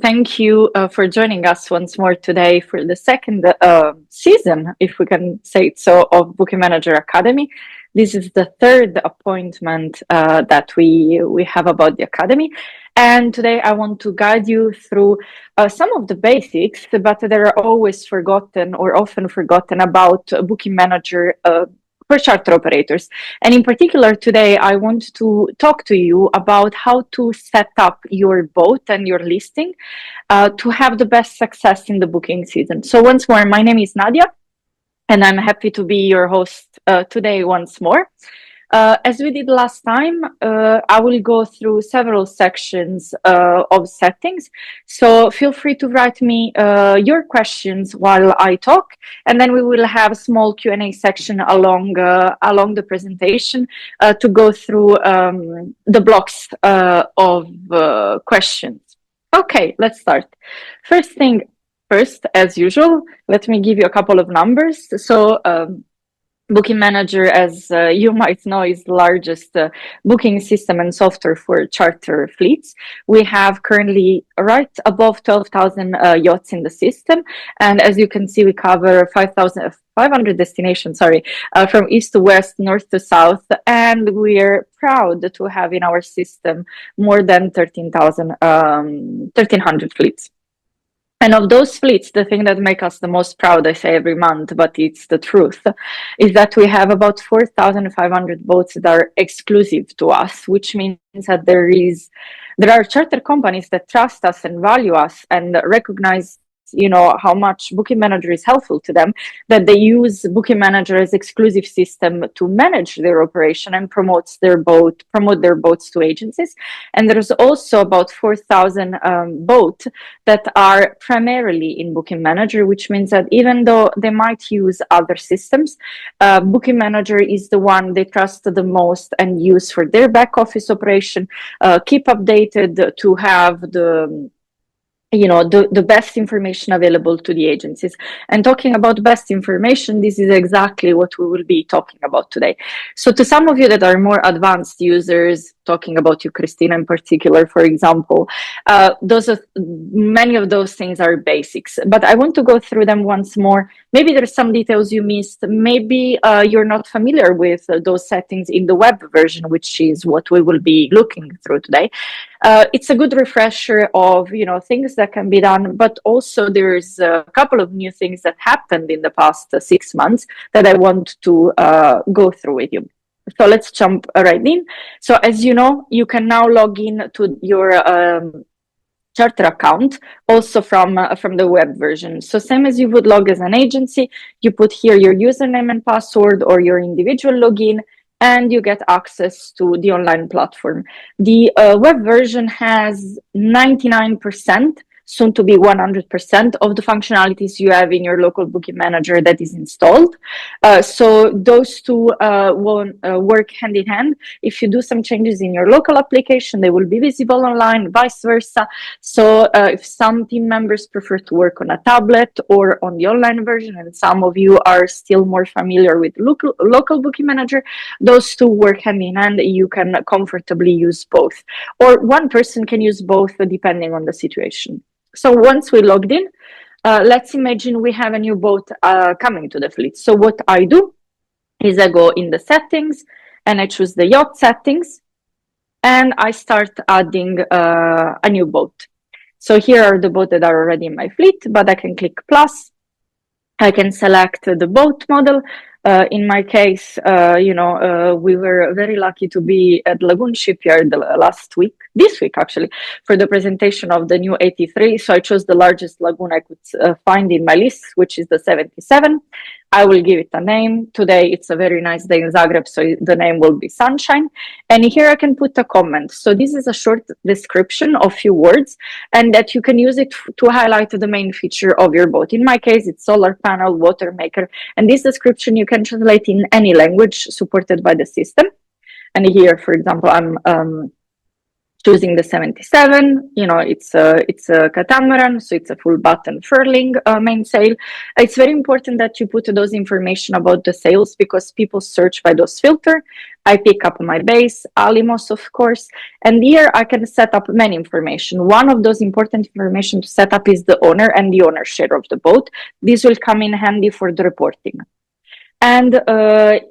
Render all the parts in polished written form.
Thank you for joining us once more today for the second season, if we can say it so, of Booking Manager Academy. This is the third appointment that we have about the Academy. And today I want to guide you through some of the basics, but that are always forgotten or often forgotten about Booking Manager for charter operators. And in particular, today, I want to talk to you about how to set up your boat and your listing to have the best success in the booking season. So once more, my name is Nadia, and I'm happy to be your host today once more. As we did last time, I will go through several sections of settings. So feel free to write me your questions while I talk, and then we will have a small Q&A section along the presentation to go through the blocks of questions. Okay, let's start. First, as usual, let me give you a couple of numbers. So Booking Manager, as you might know, is the largest booking system and software for charter fleets. We have currently right above 12,000 yachts in the system. And as you can see, we cover 500 destinations, from east to west, north to south. And we're proud to have in our system more than 1,300 fleets. And of those fleets, the thing that makes us the most proud, I say every month, but it's the truth, is that we have about 4,500 boats that are exclusive to us, which means that there are charter companies that trust us and value us and recognize how much Booking Manager is helpful to them, that they use Booking Manager as exclusive system to manage their operation and promote their boats to agencies. And there's also about 4,000 boats that are primarily in Booking Manager, which means that even though they might use other systems, Booking Manager is the one they trust the most and use for their back office operation, keep updated to have the best information available to the agencies. And talking about best information, this is exactly what we will be talking about today. So to some of you that are more advanced users, talking about you, Christina, in particular, for example, many of those things are basics, but I want to go through them once more. Maybe there's some details you missed. Maybe you're not familiar with those settings in the web version, which is what we will be looking through today. It's a good refresher of things that can be done, but also there's a couple of new things that happened in the past 6 months that I want to go through with you. So let's jump right in. So as you know, you can now log in to your charter account also from the web version. So same as you would log as an agency, you put here your username and password or your individual login, and you get access to the online platform. The web version has 99%, soon to be 100% of the functionalities you have in your local Booking Manager that is installed. So those two will work hand in hand. If you do some changes in your local application, they will be visible online, vice versa. So if some team members prefer to work on a tablet or on the online version, and some of you are still more familiar with local Booking Manager, those two work hand in hand. You can comfortably use both. Or one person can use both depending on the situation. So once we logged in, let's imagine we have a new boat coming to the fleet. So what I do is I go in the settings and I choose the yacht settings and I start adding a new boat. So here are the boats that are already in my fleet, but I can click plus. I can select the boat model. In my case, we were very lucky to be at Lagoon Shipyard this week actually, for the presentation of the new 83. So I chose the largest lagoon I could find in my list, which is the 77. I will give it a name. Today it's a very nice day in Zagreb, so the name will be Sunshine. And here I can put a comment. So this is a short description of few words, and that you can use it to highlight the main feature of your boat. In my case, it's solar panel, water maker, and this description you can translate in any language supported by the system. And here, for example, I'm choosing the 77, it's a catamaran, so it's a full button furling mainsail. It's very important that you put those information about the sails because people search by those filter. I pick up my base, Alimos, of course, and here I can set up many information. One of those important information to set up is the owner and the owner share of the boat. This will come in handy for the reporting. And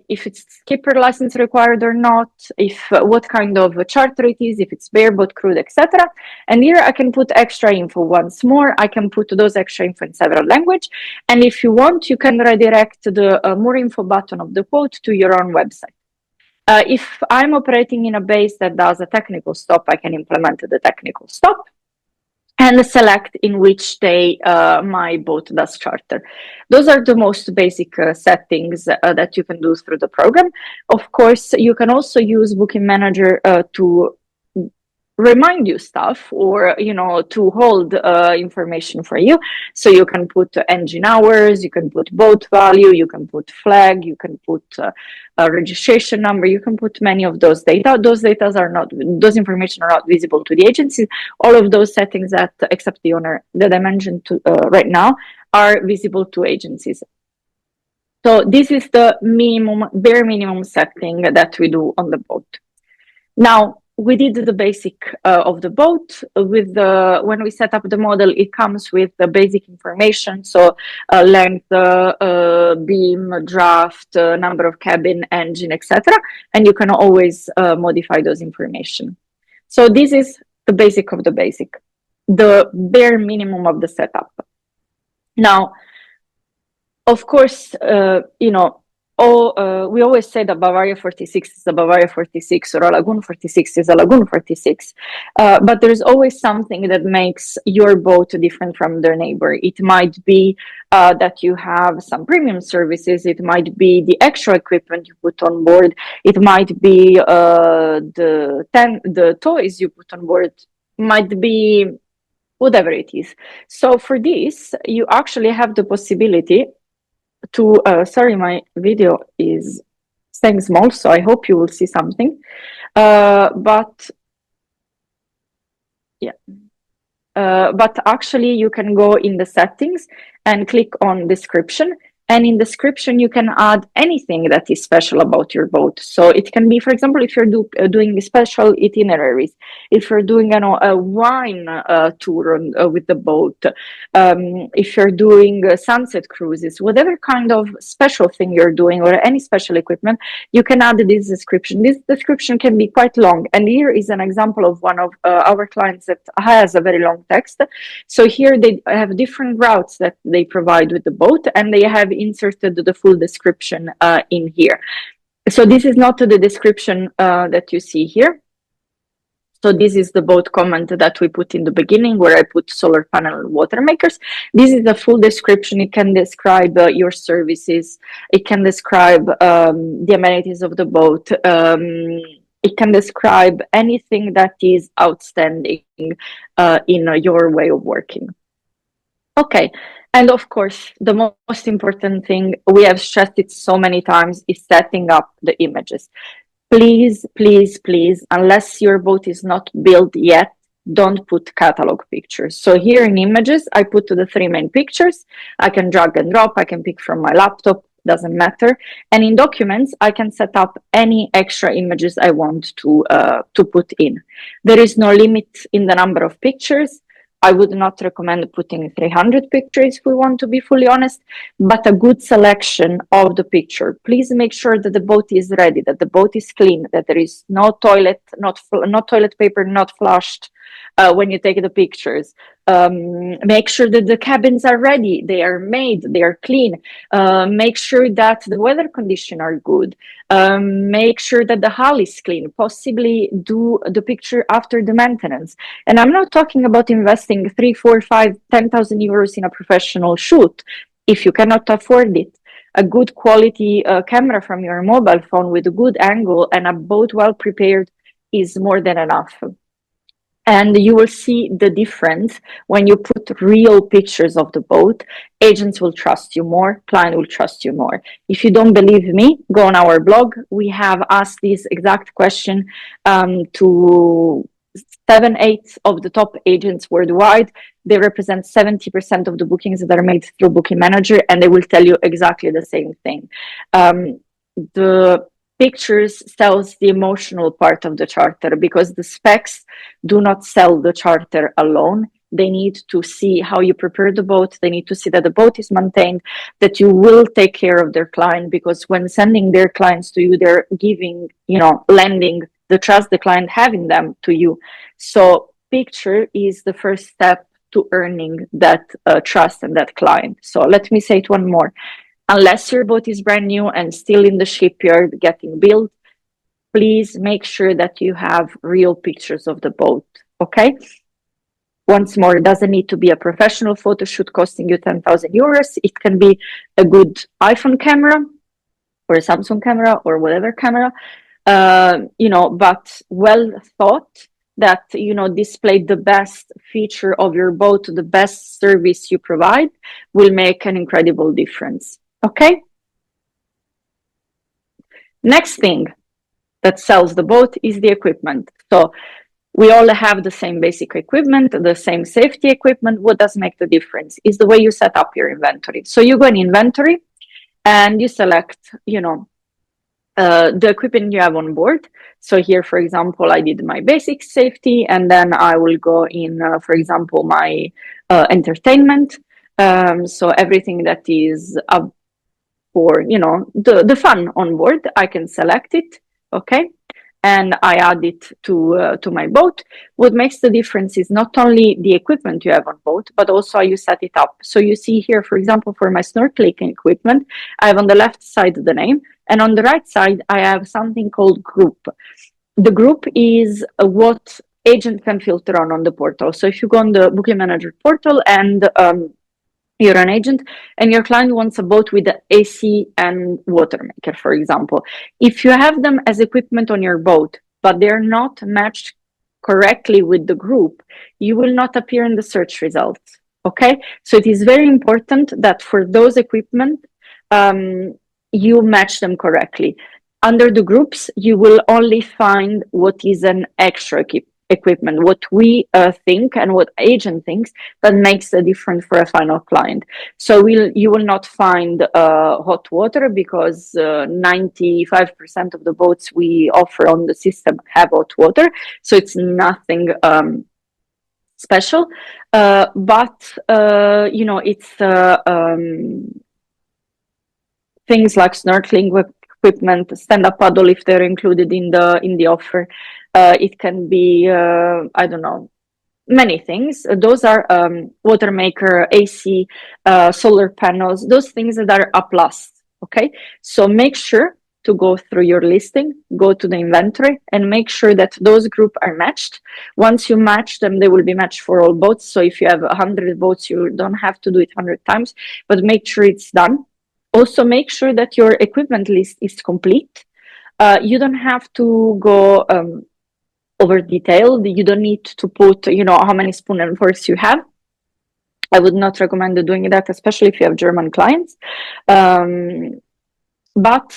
if it's skipper license required or not, if what kind of a charter it is, if it's bareboat, crude, etc. And here I can put extra info once more. I can put those extra info in several languages. And if you want, you can redirect the more info button of the boat to your own website. If I'm operating in a base that does a technical stop, I can implement the technical stop and select in which day my boat does charter. Those are the most basic settings that you can do through the program. Of course, you can also use Booking Manager to remind you stuff or to hold information for you. So you can put engine hours, you can put boat value, you can put flag, you can put a registration number, you can put many of those data. Those information are not visible to the agencies. All of those settings that, except the owner that I mentioned right now, are visible to agencies. So this is the bare minimum setting that we do on the boat. Now, we did the basic of the boat. When we set up the model, it comes with the basic information, so length, beam, draft, number of cabin, engine, etc. And you can always modify those information. So this is the basic of the basic, the bare minimum of the setup. Now, of course, we always say that Bavaria 46 is a Bavaria 46 or a Lagoon 46 is a Lagoon 46, but there's always something that makes your boat different from their neighbor. It might be that you have some premium services. It might be the extra equipment you put on board. It might be the toys you put on board. Might be whatever it is. So for this, you actually have the possibility to, sorry, my video is staying small, so I hope you will see something. But actually you can go in the settings and click on description. And in description, you can add anything that is special about your boat. So it can be, for example, if you're doing special itineraries, if you're doing a wine tour with the boat, if you're doing sunset cruises, whatever kind of special thing you're doing or any special equipment, you can add this description. This description can be quite long. And here is an example of one of our clients that has a very long text. So here they have different routes that they provide with the boat, and they have inserted the full description in here. So this is not the description that you see here. So this is the boat comment that we put in the beginning where I put solar panel and water makers. This is the full description. It can describe your services. It can describe the amenities of the boat. It can describe anything that is outstanding in your way of working. Okay, and of course, the most important thing, we have stressed it so many times, is setting up the images. Please, please, please, unless your boat is not built yet, don't put catalog pictures. So here in images, I put the 3 main pictures. I can drag and drop, I can pick from my laptop, doesn't matter. And in documents, I can set up any extra images I want to put in. There is no limit in the number of pictures. I would not recommend putting 300 pictures if we want to be fully honest, but a good selection of the picture. Please make sure that the boat is ready, that the boat is clean, that there is no toilet, not toilet paper, not flushed when you take the pictures. Make sure that the cabins are ready, they are made, they are clean. Make sure that the weather conditions are good. Make sure that the hull is clean, possibly do the picture after the maintenance. And I'm not talking about investing 3, 4, 5, 10,000 euros in a professional shoot if you cannot afford it. A good quality camera from your mobile phone with a good angle and a boat well prepared is more than enough. And you will see the difference when you put real pictures of the boat. Agents will trust you more, client will trust you more. If you don't believe me, go on our blog. We have asked this exact question to 7/8 of the top agents worldwide. They represent 70% of the bookings that are made through Booking Manager, and they will tell you exactly the same thing. The pictures sells the emotional part of the charter, because the specs do not sell the charter alone. They need to see how you prepare the boat. They need to see that the boat is maintained, that you will take care of their client, because when sending their clients to you, they're giving, lending the trust the client having them to you. So picture is the first step to earning that trust and that client. So let me say it one more. Unless your boat is brand new and still in the shipyard getting built, please make sure that you have real pictures of the boat, okay? Once more, it doesn't need to be a professional photo shoot costing you 10,000 euros. It can be a good iPhone camera or a Samsung camera or whatever camera, but well thought, that, display the best feature of your boat, the best service you provide, will make an incredible difference. Okay? Next thing that sells the boat is the equipment. So we all have the same basic equipment, the same safety equipment. What does make the difference is the way you set up your inventory. So you go in inventory and you select, the equipment you have on board. So here, for example, I did my basic safety, and then I will go in, for example, my entertainment. So everything that is up for, the fun on board, I can select it, okay? And I add it to my boat. What makes the difference is not only the equipment you have on boat, but also how you set it up. So you see here, for example, for my snorkeling equipment, I have on the left side the name, and on the right side, I have something called group. The group is what agent can filter on the portal. So if you go on the Booking Manager portal and you're an agent and your client wants a boat with the AC and water maker, for example. If you have them as equipment on your boat, but they're not matched correctly with the group, you will not appear in the search results. Okay? So it is very important that for those equipment, you match them correctly. Under the groups, you will only find what is an extra equipment, what we think and what agent thinks that makes the difference for a final client. So you will not find hot water, because 95% of the boats we offer on the system have hot water. So it's nothing special, but it's things like snorkeling equipment, stand-up paddle if they're included in the offer. It can be, I don't know, many things. Those are water maker, AC, solar panels, those things that are a plus. Okay, so make sure to go through your listing, go to the inventory, and make sure that those groups are matched. Once you match them, they will be matched for all boats. So if you have 100 boats, you don't have to do it 100 times, but make sure it's done. Also, make sure that your equipment list is complete. You don't have to go over detailed. You don't need to put, how many spoon and forks you have. I would not recommend doing that, especially if you have German clients. But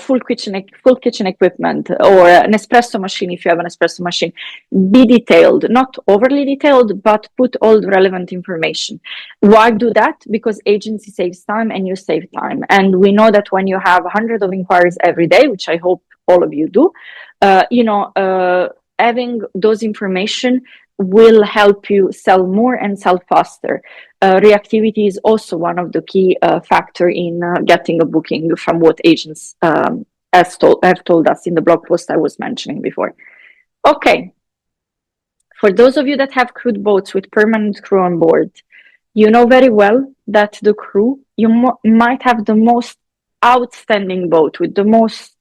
full kitchen equipment, or an espresso machine if you have an espresso machine. Be detailed, not overly detailed, but put all the relevant information. Why do that? Because agency saves time and you save time. And we know that when you have 100 of inquiries every day, which I hope all of you do, having those information will help you sell more and sell faster. Reactivity is also one of the key factor in getting a booking, from what agents have told us in the blog post I was mentioning before. Okay, for those of you that have crewed boats with permanent crew on board, you know very well that the crew, you might have the most outstanding boat with the most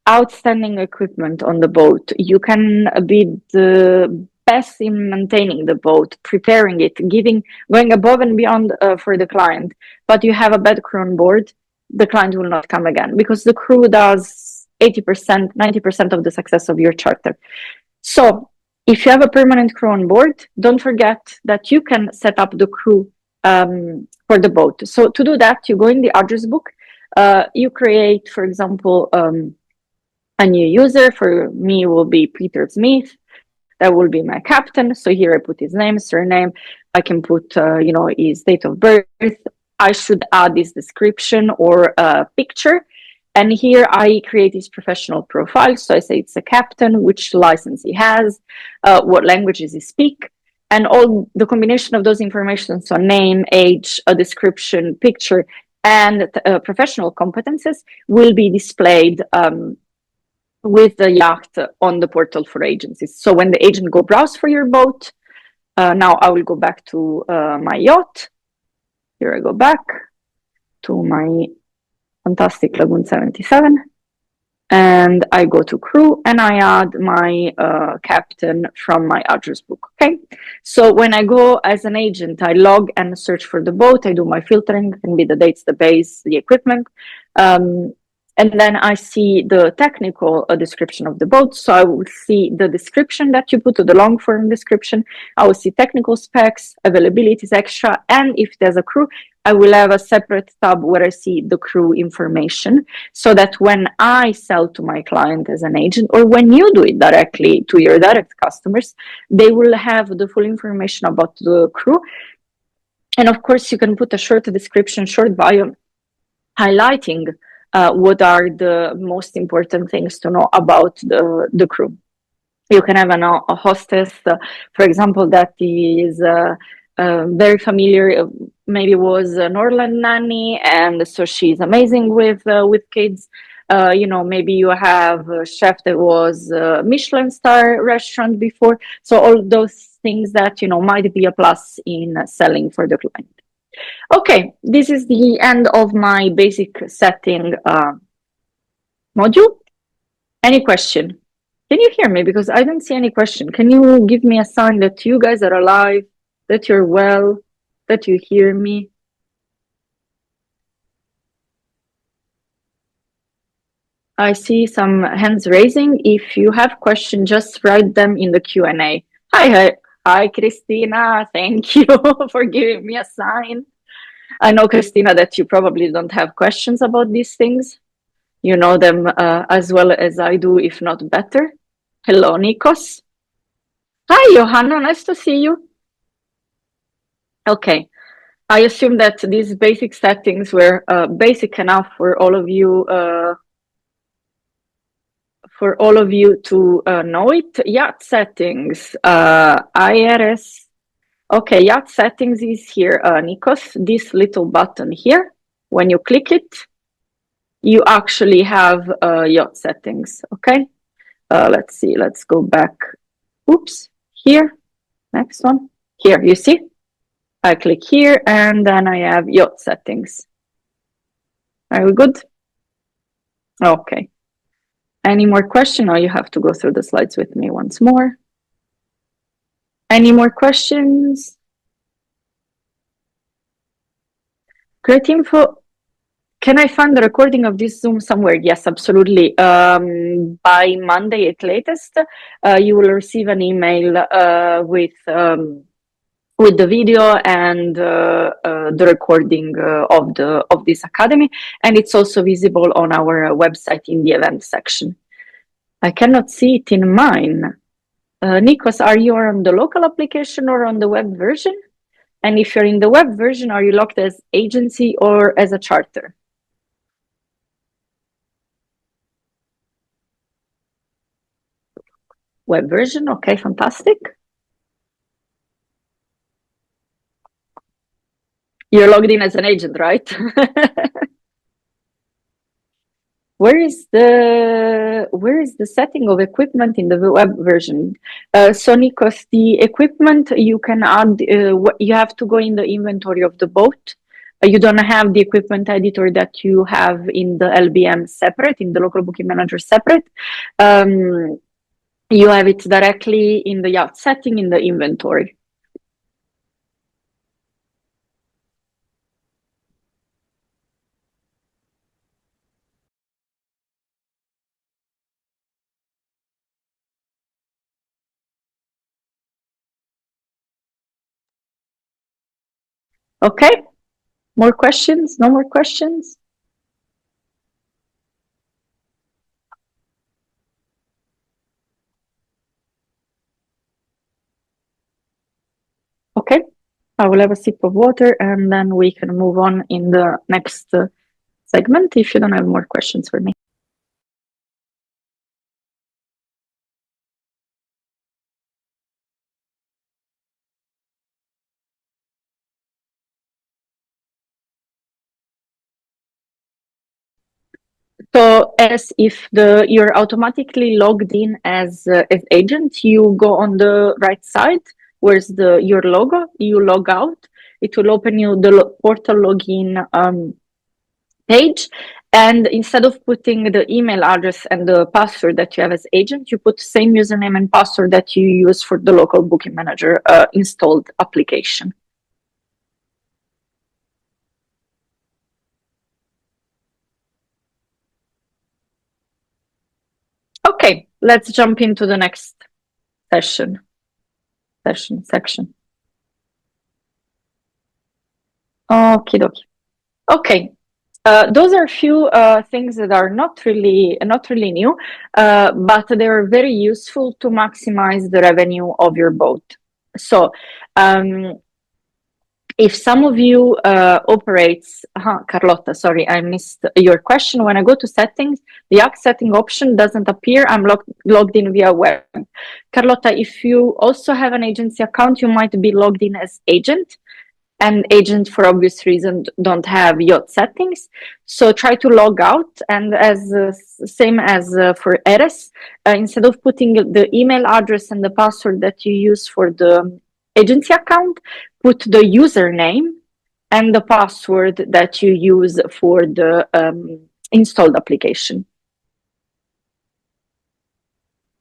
outstanding equipment on the boat. You can be the best in maintaining the boat, preparing it, going above and beyond for the client, but you have a bad crew on board, the client will not come again, because the crew does 80%, 90% of the success of your charter. So if you have a permanent crew on board, don't forget that you can set up the crew for the boat. So to do that, you go in the address book, you create, for example, a new user. For me, will be Peter Smith. That will be my captain. So here I put his name, surname. I can put, his date of birth. I should add this description or a picture. And here I create his professional profile. So I say it's a captain, which license he has, what languages he speak, and all the combination of those information, so name, age, a description, picture, and professional competences will be displayed with the YACHT on the portal for agencies. So when the agent go browse for your boat, now I will go back to my yacht. Here I go back to my fantastic Lagoon 77. And I go to crew and I add my captain from my address book. Okay. So when I go as an agent, I log and search for the boat. I do my filtering, can be the dates, the base, the equipment. And then I see the technical description of the boat. So I will see the description that you put to the long form description. I will see technical specs, availabilities, extra. And if there's a crew, I will have a separate tab where I see the crew information so that when I sell to my client as an agent, or when you do it directly to your direct customers, they will have the full information about the crew. And of course, you can put a short description, short bio, highlighting what are the most important things to know about the crew. You can have a hostess, for example, that is very familiar, maybe was an Orland nanny, and so she's amazing with kids. Maybe you have a chef that was a Michelin star restaurant before. So all those things that, might be a plus in selling for the client. Okay, this is the end of my basic setting module. Any question? Can you hear me? Because I don't see any question. Can you give me a sign that you guys are alive, that you're well, that you hear me? I see some hands raising. If you have questions, just write them in the Q&A. Hi, Christina. Thank you for giving me a sign. I know, Christina, that you probably don't have questions about these things. You know them as well as I do, if not better. Hello, Nikos. Hi, Johanna. Nice to see you. Okay. I assume that these basic settings were basic enough for all of you to know it. Yacht settings, IRS. Okay, yacht settings is here, Nikos. This little button here. When you click it, you actually have yacht settings. Okay. Let's see. Let's go back. Oops. Here. Next one. Here. You see? I click here and then I have yacht settings. Are we good? Okay. Any more question, or you have to go through the slides with me once more? Any more questions? Great info. Can I find the recording of this Zoom somewhere? Yes, absolutely. By Monday at latest, you will receive an email with the video and the recording of this academy, and it's also visible on our website in the event section. I cannot see it in mine. Nikos, are you on the local application or on the web version? And if you're in the web version, are you logged as agency or as a charter? Web version, okay, fantastic. You're logged in as an agent, right? Where is the setting of equipment in the web version? So Nikos, the equipment you can add, you have to go in the inventory of the boat. You don't have the equipment editor that you have in the LBM separate, in the local booking manager separate. You have it directly in the yacht setting in the inventory. Okay, more questions? No more questions? Okay, I will have a sip of water and then we can move on in the next segment if you don't have more questions for me. So as if you're automatically logged in as agent, you go on the right side, where's your logo, you log out, it will open you the portal login page. And instead of putting the email address and the password that you have as agent, you put the same username and password that you use for the local booking manager installed application. Okay, let's jump into the next section. Section. Okie dokie. Okay, those are a few things that are not really new, but they're very useful to maximize the revenue of your boat. So, if some of you operates, Carlotta, sorry, I missed your question. When I go to settings, the YACHT setting option doesn't appear. I'm logged in via web. Carlotta, if you also have an agency account, you might be logged in as agent. And agent, for obvious reason, don't have YACHT settings. So try to log out, and as same as for Eres, instead of putting the email address and the password that you use for the agency account, put the username and the password that you use for the installed application.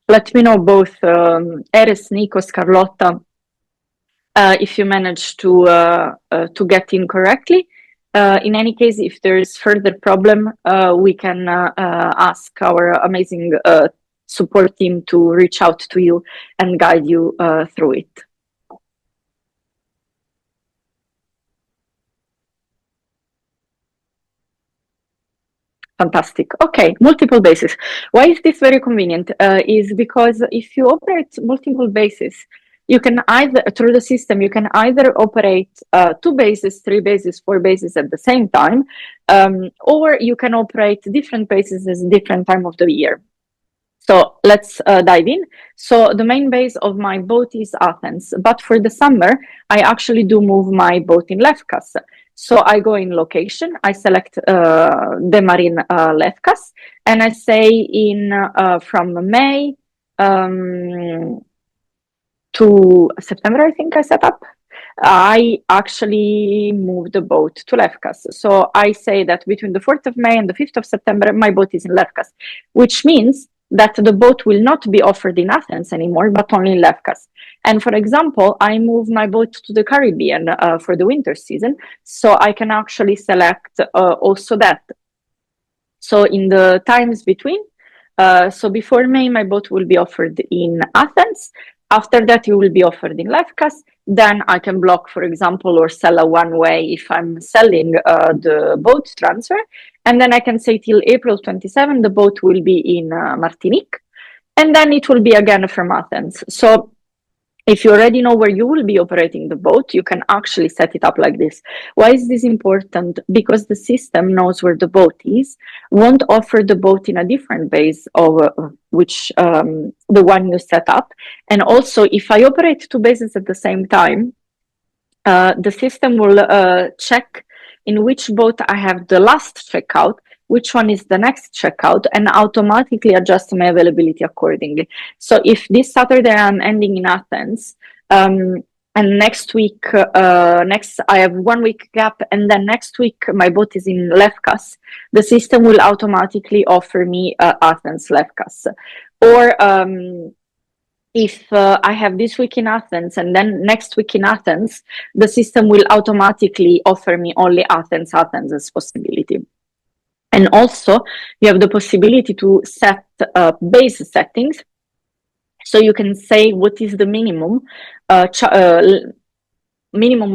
Let me know both Eres, Nikos, Carlotta, if you manage to get in correctly. In any case, if there is further problem, we can ask our amazing support team to reach out to you and guide you through it. Fantastic. Okay, multiple bases. Why is this very convenient? Is because if you operate multiple bases, you can either, through the system, you can either operate 2 bases, 3 bases, 4 bases at the same time, or you can operate different bases at different time of the year. So let's dive in. So the main base of my boat is Athens, but for the summer, I actually do move my boat in Lefkas. So I go in location, I select the Marine Lefkas, and I say in from May to September, I think I set up, I actually moved the boat to Lefkas. So I say that between the 4th of May and the 5th of September, my boat is in Lefkas, which means that the boat will not be offered in Athens anymore, but only in Lefkas. And for example, I move my boat to the Caribbean for the winter season, so I can actually select also that. So in the times between, so before May, my boat will be offered in Athens. After that, it will be offered in Lefkas. Then I can block, for example, or sell a one-way if I'm selling the boat transfer. And then I can say till April 27, the boat will be in Martinique. And then it will be again from Athens. So if you already know where you will be operating the boat, you can actually set it up like this. Why is this important? Because the system knows where the boat is, won't offer the boat in a different base of which the one you set up. And also, if I operate 2 bases at the same time, the system will check in which boat I have the last checkout, which one is the next checkout, and automatically adjust my availability accordingly. So if this Saturday I'm ending in Athens, and next week, I have 1 week gap, and then next week my boat is in Lefkas, the system will automatically offer me Athens Lefkas. Or if I have this week in Athens and then next week in Athens, the system will automatically offer me only Athens as possibility. And also, you have the possibility to set base settings. So you can say what is the minimum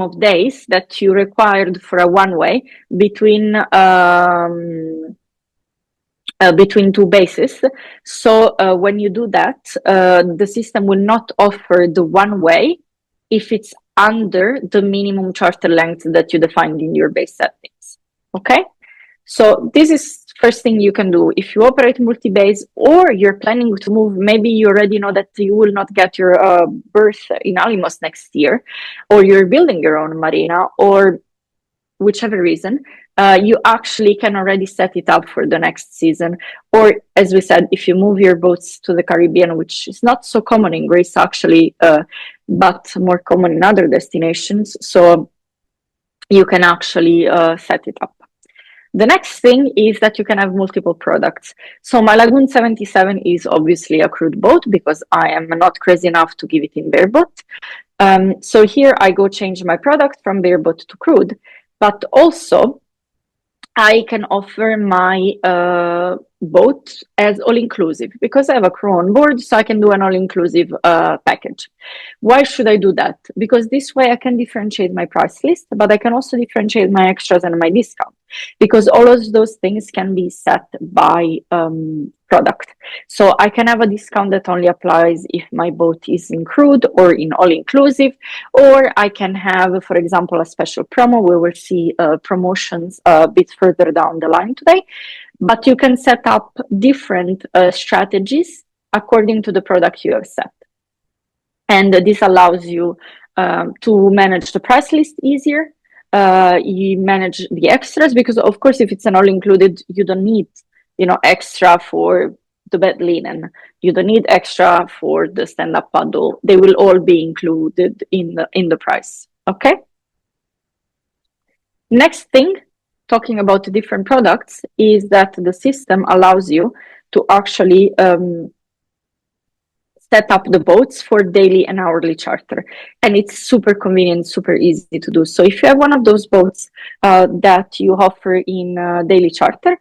of days that you required for a one-way between 2 bases. So when you do that, the system will not offer the one-way if it's under the minimum charter length that you defined in your base settings. Okay, so this is first thing you can do if you operate multi-base, or you're planning to move. Maybe you already know that you will not get your berth in Alimos next year, or you're building your own marina, or whichever reason, you actually can already set it up for the next season. Or, as we said, if you move your boats to the Caribbean, which is not so common in Greece actually, but more common in other destinations, so you can actually set it up. The next thing is that you can have multiple products. So my Lagoon 77 is obviously a crewed boat because I am not crazy enough to give it in bareboat. So here I go change my product from bareboat to crewed, but also I can offer my boat as all-inclusive because I have a crew on board, so I can do an all-inclusive package. Why should I do that? Because this way I can differentiate my price list, but I can also differentiate my extras and my discount, because all of those things can be set by product. So I can have a discount that only applies if my boat is in crewed or in all-inclusive, or I can have, for example, a special promo. We will see promotions a bit further down the line today, but you can set up different strategies according to the product you have set. And this allows you to manage the price list easier. You manage the extras, because of course, if it's an all-included, you don't need, extra for the bed linen. You don't need extra for the stand-up paddle. They will all be included in the price. Okay. Next thing, talking about the different products, is that the system allows you to actually set up the boats for daily and hourly charter. And it's super convenient, super easy to do. So if you have one of those boats that you offer in daily charter,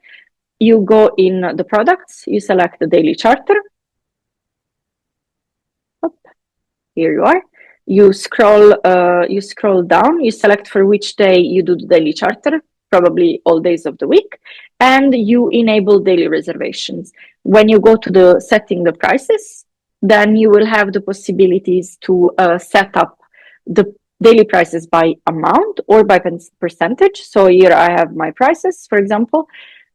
you go in the products, you select the daily charter. Here you are. You scroll down, you select for which day you do the daily charter, probably all days of the week, and you enable daily reservations. When you go to the setting the prices, then you will have the possibilities to set up the daily prices by amount or by percentage. So here I have my prices, for example,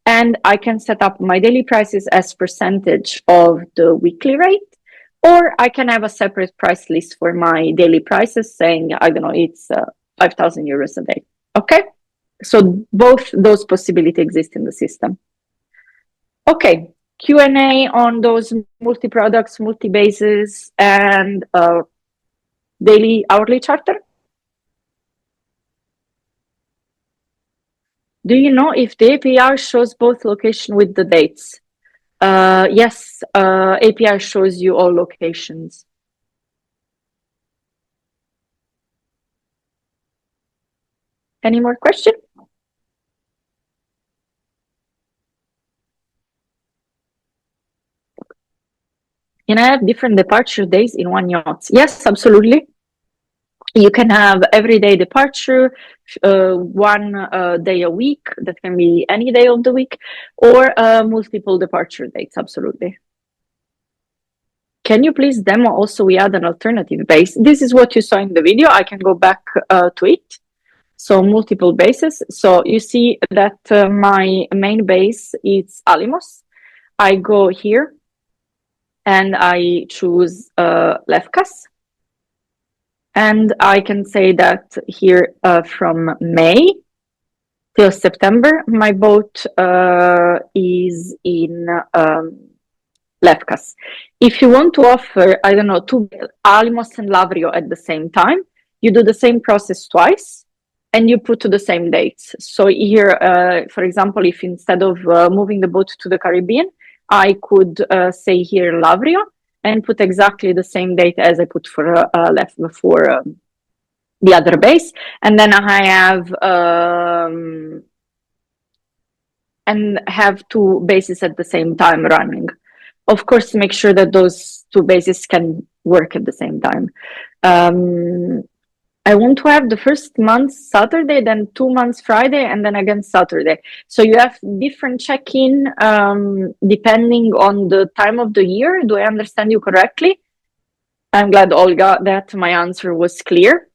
and I can set up my daily prices as percentage of the weekly rate, or I can have a separate price list for my daily prices saying, I don't know, it's 5,000 euros a day. Okay, so both those possibilities exist in the system. Okay, Q&A on those multi-products, multi-bases, and daily, hourly charter. Do you know if the API shows both location with the dates? Yes, API shows you all locations. Any more questions? Can I have different departure days in one yacht? Yes, absolutely. You can have everyday departure, one day a week, that can be any day of the week, or multiple departure dates, absolutely. Can you please demo also we add an alternative base? This is what you saw in the video. I can go back to it. So multiple bases. So you see that my main base is Alimos. I go here and I choose Lefkas. And I can say that here from May till September, my boat is in Lefkas. If you want to offer, I don't know, two Alimos and Lavrio at the same time, you do the same process twice and you put to the same dates. So here, for example, if instead of moving the boat to the Caribbean, I could say here Lavrio and put exactly the same date as I put for the other base, and then I have two bases at the same time running. Of course, make sure that those two bases can work at the same time. I want to have the first month Saturday, then 2 months Friday, and then again Saturday. So you have different check-in depending on the time of the year. Do I understand you correctly? I'm glad, Olga, that my answer was clear.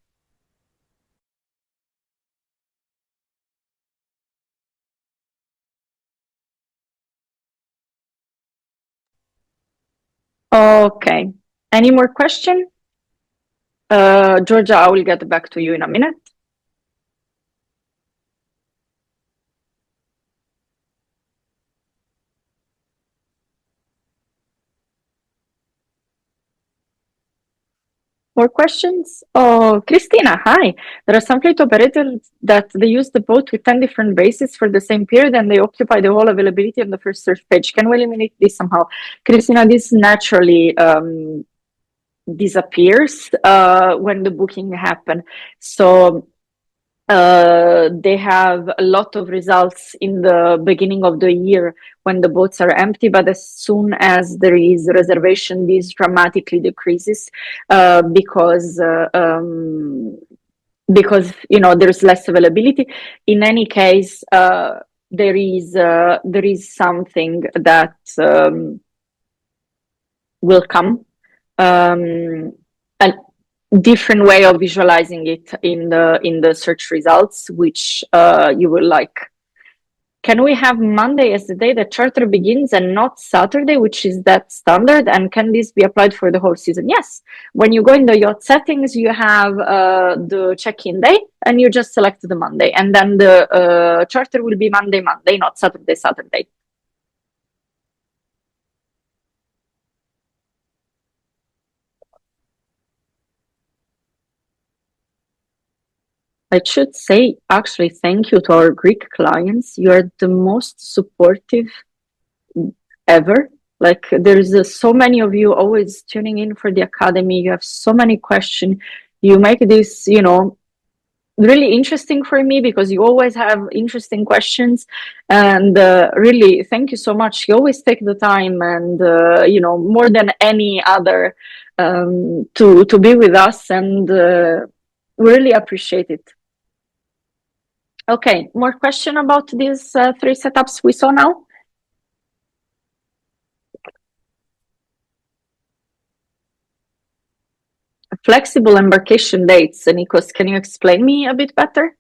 Okay. Any more question? Georgia, I will get back to you in a minute. More questions? Oh, Christina, hi. There are some fleet operators that they use the boat with 10 different bases for the same period and they occupy the whole availability on the first search page. Can we eliminate this somehow? Christina, this naturally disappears when the booking happens. So they have a lot of results in the beginning of the year when the boats are empty, but as soon as there is reservation, this dramatically decreases because there's less availability. In any case, there is something that will come. A different way of visualizing it in the search results, which you will like. Can we have Monday as the day that charter begins and not Saturday, which is that standard? And can this be applied for the whole season? Yes. When you go in the yacht settings, you have the check-in day and you just select the Monday. And then the charter will be Monday, not Saturday, Saturday. I should say, actually, thank you to our Greek clients. You are the most supportive ever. Like there's so many of you always tuning in for the academy. You have so many questions. You make this, really interesting for me because you always have interesting questions. And really, thank you so much. You always take the time and, more than any other to be with us. And really appreciate it. Okay, more question about these three setups we saw now? Flexible embarkation dates, Nikos, can you explain me a bit better?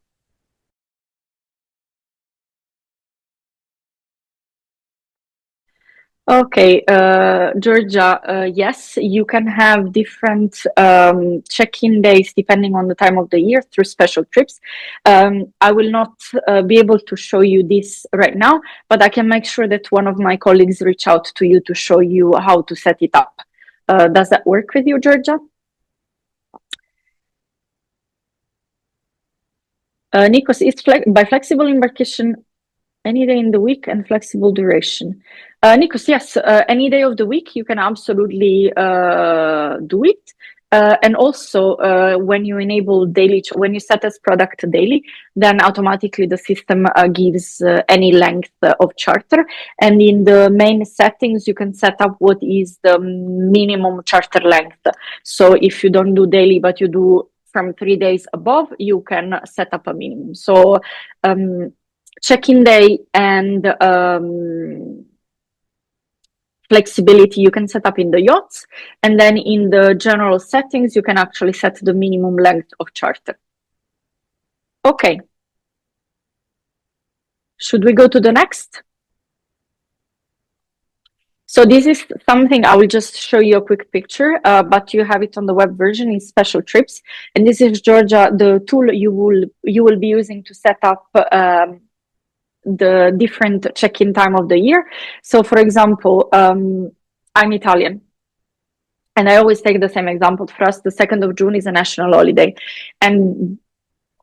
Okay, Georgia, yes, you can have different check-in days depending on the time of the year through special trips. I will not be able to show you this right now, but I can make sure that one of my colleagues reach out to you to show you how to set it up. Does that work with you, Georgia? Nikos, is by flexible embarkation any day in the week and flexible duration. Nikos, yes, any day of the week you can absolutely do it. And also, when you enable daily, when you set as product daily, then automatically the system gives any length of charter. And in the main settings, you can set up what is the minimum charter length. So if you don't do daily, but you do from 3 days above, you can set up a minimum. So check-in day and flexibility you can set up in the yachts, and then in the general settings you can actually set the minimum length of charter. Okay, should we go to the next? So this is something I will just show you a quick picture, but you have it on the web version in special trips, and this is, Georgia, the tool you will be using to set up the different check-in time of the year. So for example, I'm Italian, and I always take the same example. For us, the 2nd of June is a national holiday, and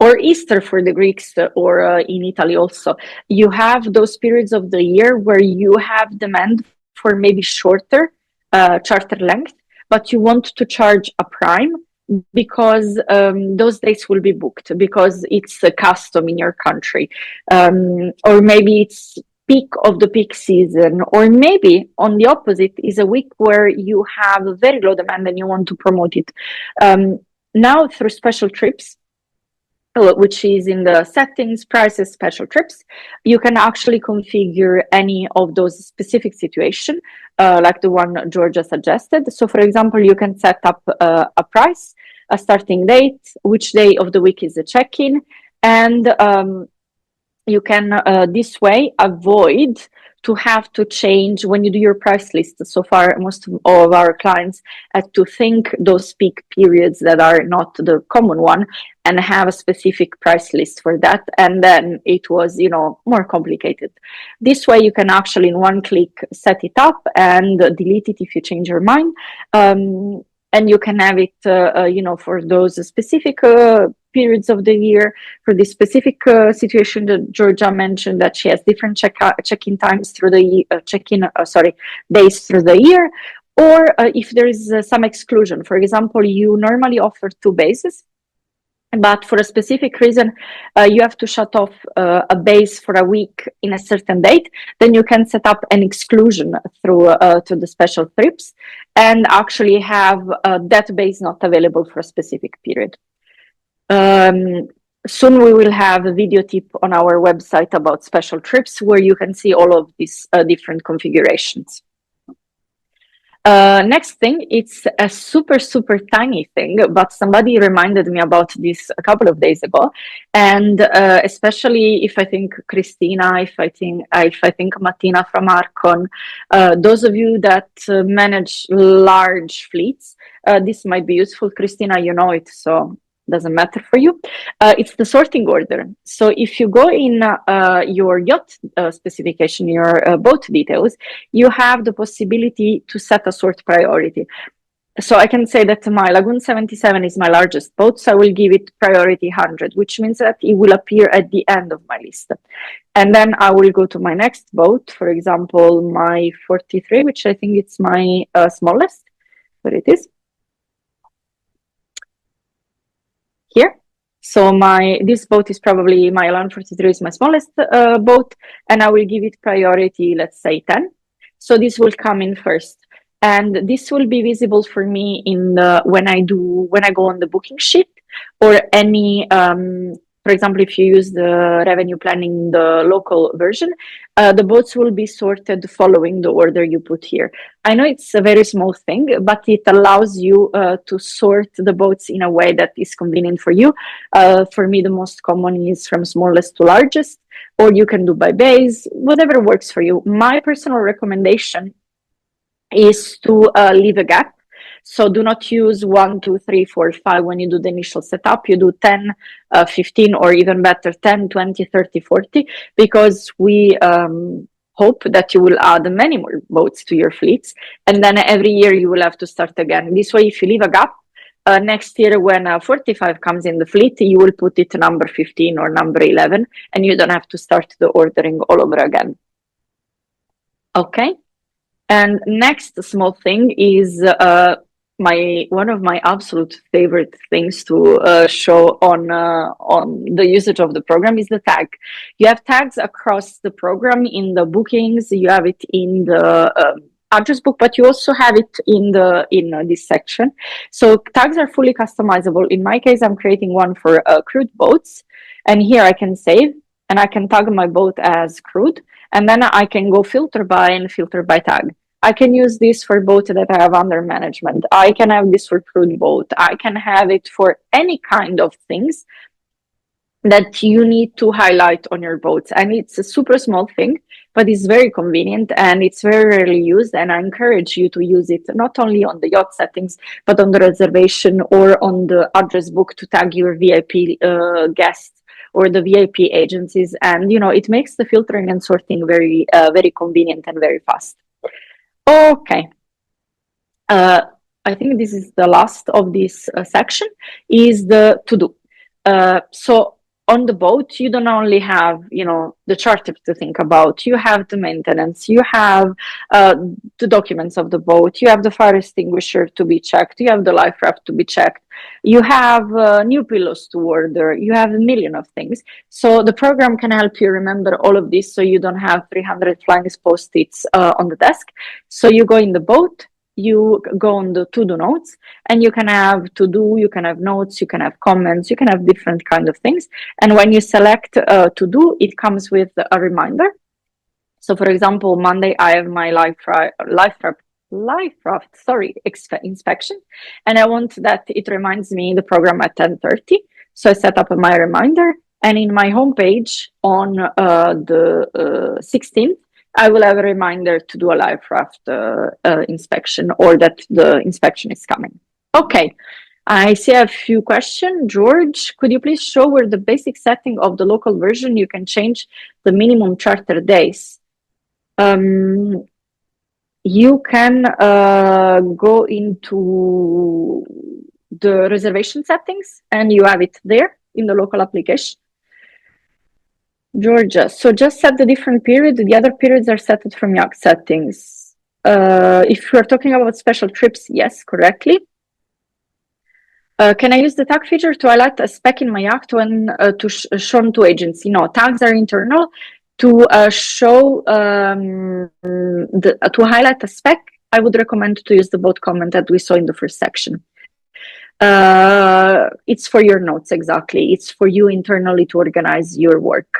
or Easter for the Greeks, or in Italy also. You have those periods of the year where you have demand for maybe shorter charter length, but you want to charge a prime because those days will be booked because it's a custom in your country, or maybe it's peak of the peak season, or maybe on the opposite is a week where you have very low demand and you want to promote it. Now through special trips, which is in the settings, prices, special trips, you can actually configure any of those specific situations, like the one Georgia suggested. So for example, you can set up a price, a starting date, which day of the week is the check-in, and you can this way avoid to have to change when you do your price list. So far, most of all of our clients had to think those peak periods that are not the common one and have a specific price list for that. And then it was, more complicated. This way, you can actually in one click set it up and delete it if you change your mind. And you can have it, for those specific periods of the year, for this specific situation that Georgia mentioned, that she has different check-in times through the days through the year, or if there is some exclusion. For example, you normally offer 2 bases, but for a specific reason, you have to shut off a base for a week in a certain date, then you can set up an exclusion through to the special trips and actually have that base not available for a specific period. Soon we will have a video tip on our website about special trips where you can see all of these different configurations. Next thing, it's a super, super tiny thing, but somebody reminded me about this a couple of days ago. And especially if I think Christina, if I think Martina from Arcon, those of you that manage large fleets, this might be useful. Christina, you know it, so doesn't matter for you. It's the sorting order. So if you go in your yacht specification, your boat details, you have the possibility to set a sort priority. So I can say that my Lagoon 77 is my largest boat, so I will give it priority 100, which means that it will appear at the end of my list. And then I will go to my next boat, for example, my 43, which I think it's my smallest, but it is. Here. So this boat is probably my Elan 43 is my smallest boat, and I will give it priority, let's say 10. So this will come in first, and this will be visible for me in when I go on the booking sheet or any. For example, if you use the revenue planning, the local version, the boats will be sorted following the order you put here. I know it's a very small thing, but it allows you to sort the boats in a way that is convenient for you. For me, the most common is from smallest to largest, or you can do by base, whatever works for you. My personal recommendation is to leave a gap. So do not use 1, 2, 3, 4, 5 when you do the initial setup. You do 10, 15, or even better, 10, 20, 30, 40, because we hope that you will add many more boats to your fleets. And then every year you will have to start again. This way, if you leave a gap, next year when 45 comes in the fleet, you will put it number 15 or number 11, and you don't have to start the ordering all over again. Okay. And next small thing is one of my absolute favorite things to show on the usage of the program is the tag. You have tags across the program in the bookings. You have it in the address book, but you also have it in this section. So tags are fully customizable. In my case, I'm creating one for crude boats, and here I can save, and I can tag my boat as crude, and then I can go filter by and filter by tag. I can use this for boats that I have under management. I can have this for crude boat. I can have it for any kind of things that you need to highlight on your boats. And it's a super small thing, but it's very convenient and it's very rarely used. And I encourage you to use it not only on the yacht settings, but on the reservation or on the address book to tag your VIP guests or the VIP agencies. And, it makes the filtering and sorting very, very convenient and very fast. Okay. I think this is the last of this section, is the to-do. So on the boat, you don't only have, the charter to think about. You have the maintenance. You have the documents of the boat. You have the fire extinguisher to be checked. You have the life raft to be checked. You have new pillows to order. You have a million of things. So the program can help you remember all of this so you don't have 300 flying post-its on the desk. So you go in the boat, you go on the to-do notes, and you can have to-do, you can have notes, you can have comments, you can have different kind of things. And when you select to-do, it comes with a reminder. So for example, Monday, I have my life raft inspection, and I want that it reminds me the program at 10:30. So I set up my reminder, and in my homepage on the 16th, I will have a reminder to do a live draft inspection, or that the inspection is coming. Okay, I see a few questions. George, could you please show where the basic setting of the local version you can change the minimum charter days? You can go into the reservation settings and you have it there in the local application. Georgia, so just set the different period. The other periods are set from YACHT settings. If you're talking about special trips, yes, correctly. Can I use the tag feature to highlight a spec in my YACHT when shown to agency? No, tags are internal. To show to highlight a spec, I would recommend to use the bot comment that we saw in the first section. It's for your notes, exactly. It's for you internally to organize your work.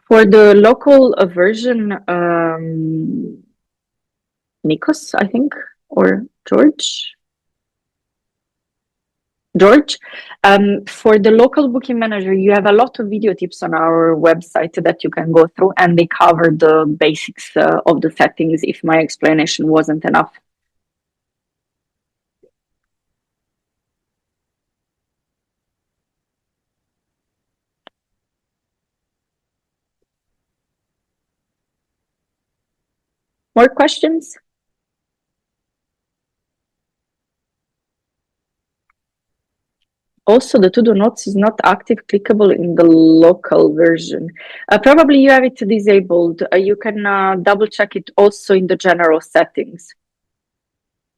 For the local version, Nikos, I think, or George. For the local booking manager, you have a lot of video tips on our website that you can go through, and they cover the basics of the settings if my explanation wasn't enough. More questions? Also, the to-do notes is not active clickable in the local version. Probably you have it disabled. You can double check it also in the general settings.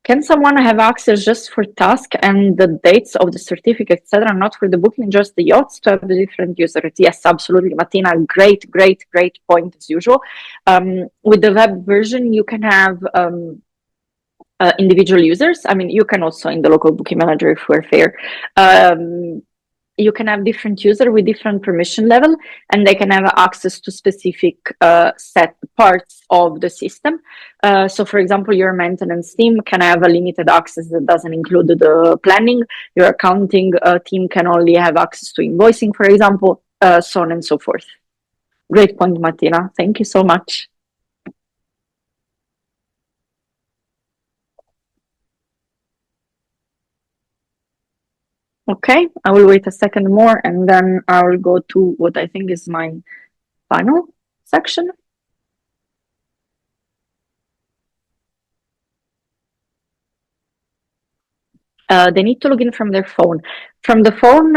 Can someone have access just for task and the dates of the certificate, etc., not for the booking, just the yachts to have the different users? Yes, absolutely, Martina. Great point as usual. With the web version, you can have individual users. I mean, you can also in the local booking manager, if we're fair. You can have different user with different permission level, and they can have access to specific set parts of the system. So for example, your maintenance team can have a limited access that doesn't include the planning. Your accounting team can only have access to invoicing, for example, so on and so forth. Great point, Martina. Thank you so much. Okay, I will wait a second more and then I will go to what I think is my final section. They need to log in from their phone. From the phone,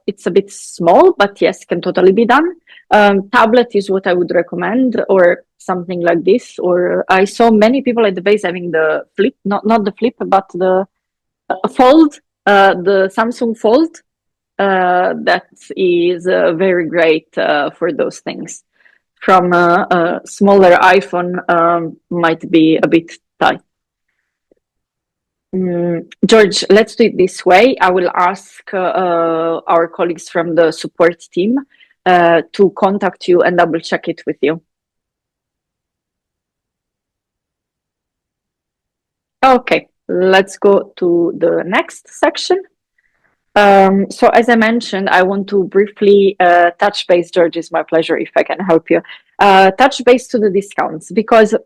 it's a bit small, but yes, can totally be done. Tablet is what I would recommend, or something like this. Or I saw many people at the base having the flip, not the flip, but the fold, the Samsung Fold. That is very great for those things. From a smaller iPhone might be a bit tight. George, let's do it this way. I will ask our colleagues from the support team to contact you and double check it with you. Okay, let's go to the next section. So as I mentioned, I want to briefly touch base, George, it's my pleasure if I can help you. Touch base to the discounts, because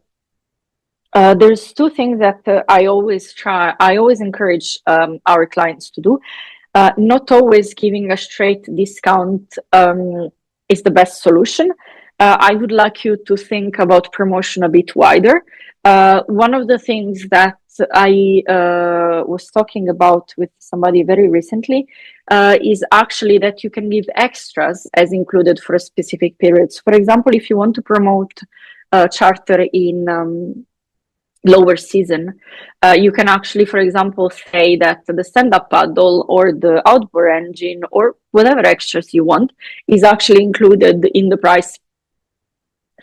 there's two things that I always encourage our clients to do. Not always giving a straight discount is the best solution. I would like you to think about promotion a bit wider. One of the things that I was talking about with somebody very recently is actually that you can give extras as included for specific periods. For example, if you want to promote a charter in lower season, you can actually, for example, say that the stand-up paddle or the outboard engine or whatever extras you want is actually included in the price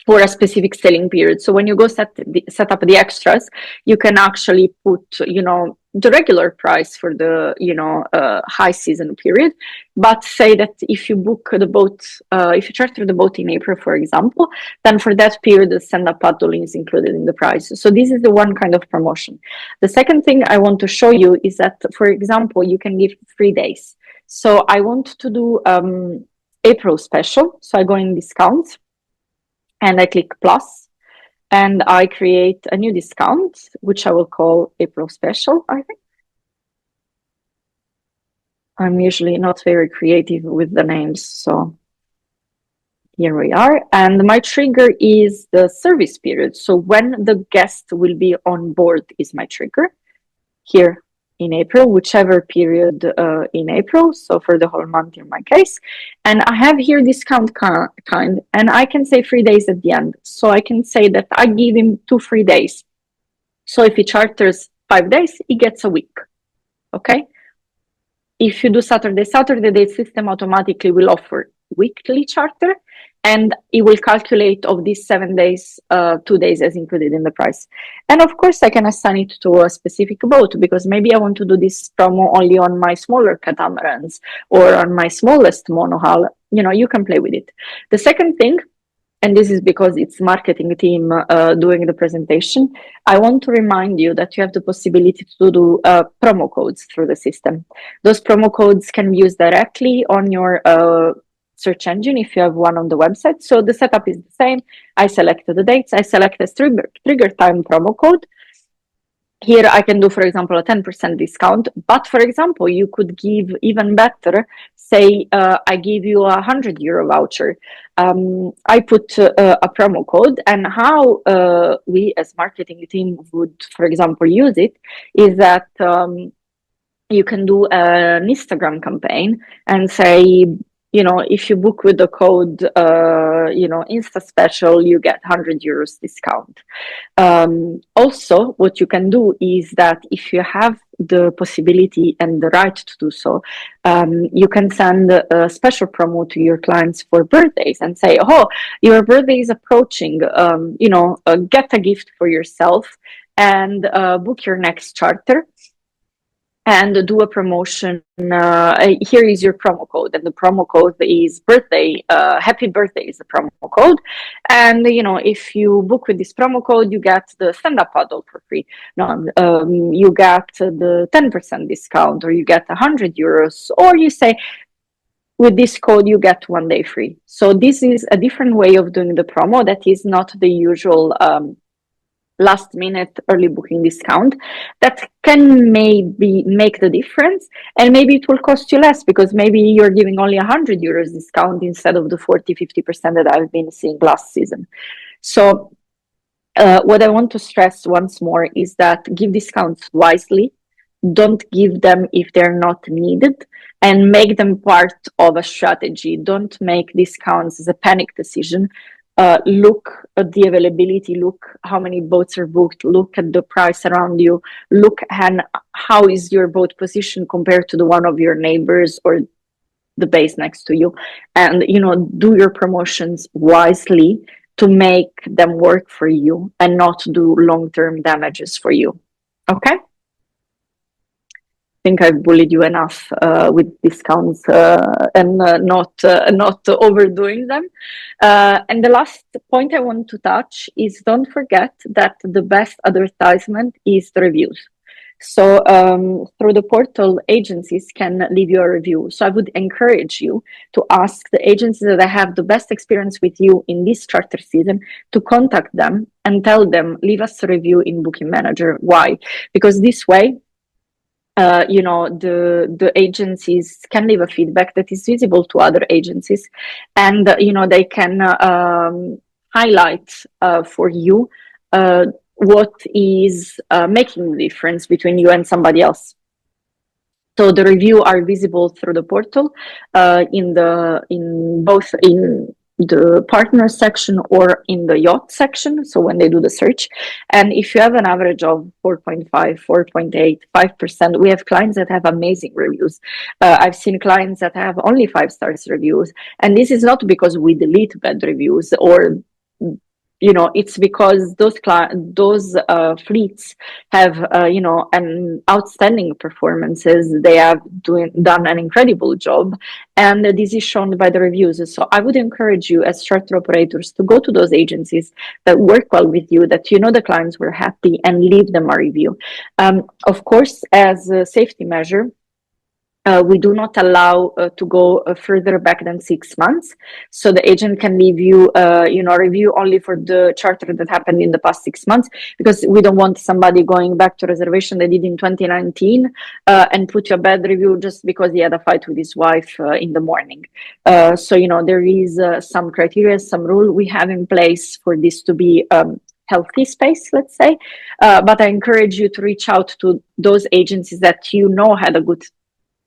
for a specific selling period. So when you go set up the extras, you can actually put, the regular price for the, high season period. But say that if you book the boat, if you charter the boat in April, for example, then for that period, the stand-up paddle is included in the price. So this is the one kind of promotion. The second thing I want to show you is that, for example, you can give 3 days. So I want to do April special. So I go in discounts, and I click plus, and I create a new discount, which I will call April Special, I think. I'm usually not very creative with the names, so here we are. And my trigger is the service period. So when the guest will be on board is my trigger. Here in April, whichever period in April, so for the whole month in my case. And I have here discount kind, and I can say 3 days at the end. So I can say that I give him 2 free days. So if he charters 5 days, he gets a week, okay? If you do Saturday, the system automatically will offer weekly charter, and it will calculate of these 7 days, 2 days as included in the price. And of course, I can assign it to a specific boat, because maybe I want to do this promo only on my smaller catamarans or on my smallest monohull. You can play with it. The second thing, and this is because it's marketing team doing the presentation, I want to remind you that you have the possibility to do promo codes through the system. Those promo codes can be used directly on your search engine if you have one on the website. So the setup is the same. I select the dates. I select a trigger time promo code. Here I can do, for example, a 10% discount. But for example, you could give even better. Say I give you a €100 voucher. I put a promo code, and how we as marketing team would, for example, use it is that you can do an Instagram campaign and say, if you book with the code, Insta special, you get €100 discount. Also, what you can do is that if you have the possibility and the right to do so, you can send a special promo to your clients for birthdays and say, oh, your birthday is approaching, get a gift for yourself and book your next charter. And do a promotion. Here is your promo code, and the promo code is birthday. Happy birthday is the promo code, and if you book with this promo code, you get the stand-up paddle for free. No, you get the 10% discount, or you get €100, or you say with this code you get 1 day free. So this is a different way of doing the promo that is not the usual last minute early booking discount that can maybe make the difference, and maybe it will cost you less because maybe you're giving only €100 discount instead of the 40-50% that I've been seeing last season. So what I want to stress once more is that give discounts wisely. Don't give them if they're not needed, and make them part of a strategy. Don't make discounts as a panic decision. Look at the availability, look how many boats are booked, look at the price around you, look at how is your boat positioned compared to the one of your neighbors or the base next to you, and do your promotions wisely to make them work for you and not do long-term damages for you. Okay? I think I've bullied you enough with discounts and not overdoing them. And the last point I want to touch is, don't forget that the best advertisement is the reviews. So through the portal, agencies can leave you a review. So I would encourage you to ask the agencies that have the best experience with you in this charter season to contact them and tell them, leave us a review in Booking Manager. Why? Because this way, the agencies can leave a feedback that is visible to other agencies, and they can highlight for you what is making the difference between you and somebody else. So the review are visible through the portal in the partner section or in the yacht section, so when they do the search. And if you have an average of 4.5, 4.8, 5%, we have clients that have amazing reviews. I've seen clients that have only 5 stars reviews, and this is not because we delete bad reviews or it's because those fleets have an outstanding performances. They have done an incredible job, and this is shown by the reviews. So I would encourage you as charter operators to go to those agencies that work well with you, that the clients were happy, and leave them a review. Of course, as a safety measure, we do not allow to go further back than 6 months. So the agent can leave you, a review only for the charter that happened in the past 6 months, because we don't want somebody going back to reservation they did in 2019 and put you a bad review just because he had a fight with his wife in the morning. So, there is some criteria, some rule we have in place for this to be healthy space, let's say. But I encourage you to reach out to those agencies that had a good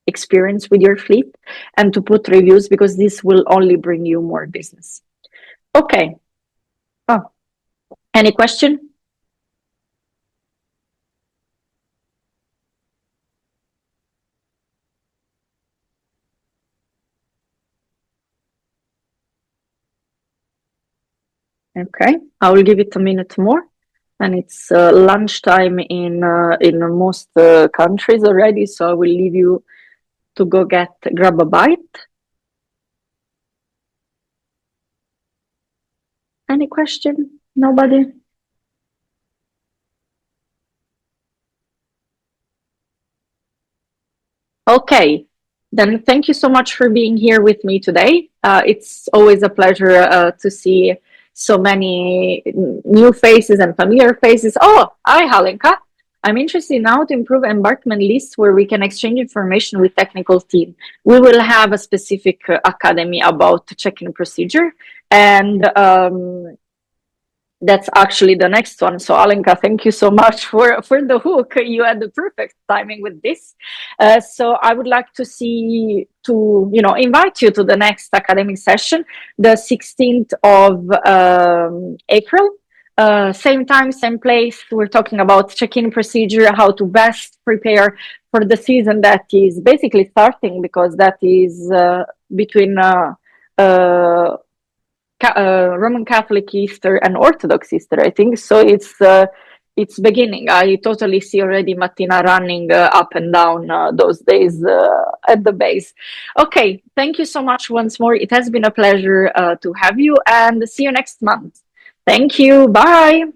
experience with your fleet, and to put reviews, because this will only bring you more business. Okay. Oh, any question? Okay, I will give it a minute more. And it's lunchtime in most countries already, so I will leave you to go grab a bite. Any question? Nobody? Okay, then thank you so much for being here with me today. It's always a pleasure to see so many new faces and familiar faces. Oh, hi, Halenka. I'm interested now to improve embarkment lists where we can exchange information with technical team. We will have a specific academy about check-in procedure, and that's actually the next one. So Alenka, thank you so much for the hook. You had the perfect timing with this. So I would like to invite you to the next academic session, the 16th of April. Same time, same place. We're talking about check-in procedure, how to best prepare for the season that is basically starting, because that is between Roman Catholic Easter and Orthodox Easter, I think. So it's beginning. I totally see already Martina running up and down those days at the base. Okay, thank you so much once more. It has been a pleasure to have you, and see you next month. Thank you. Bye.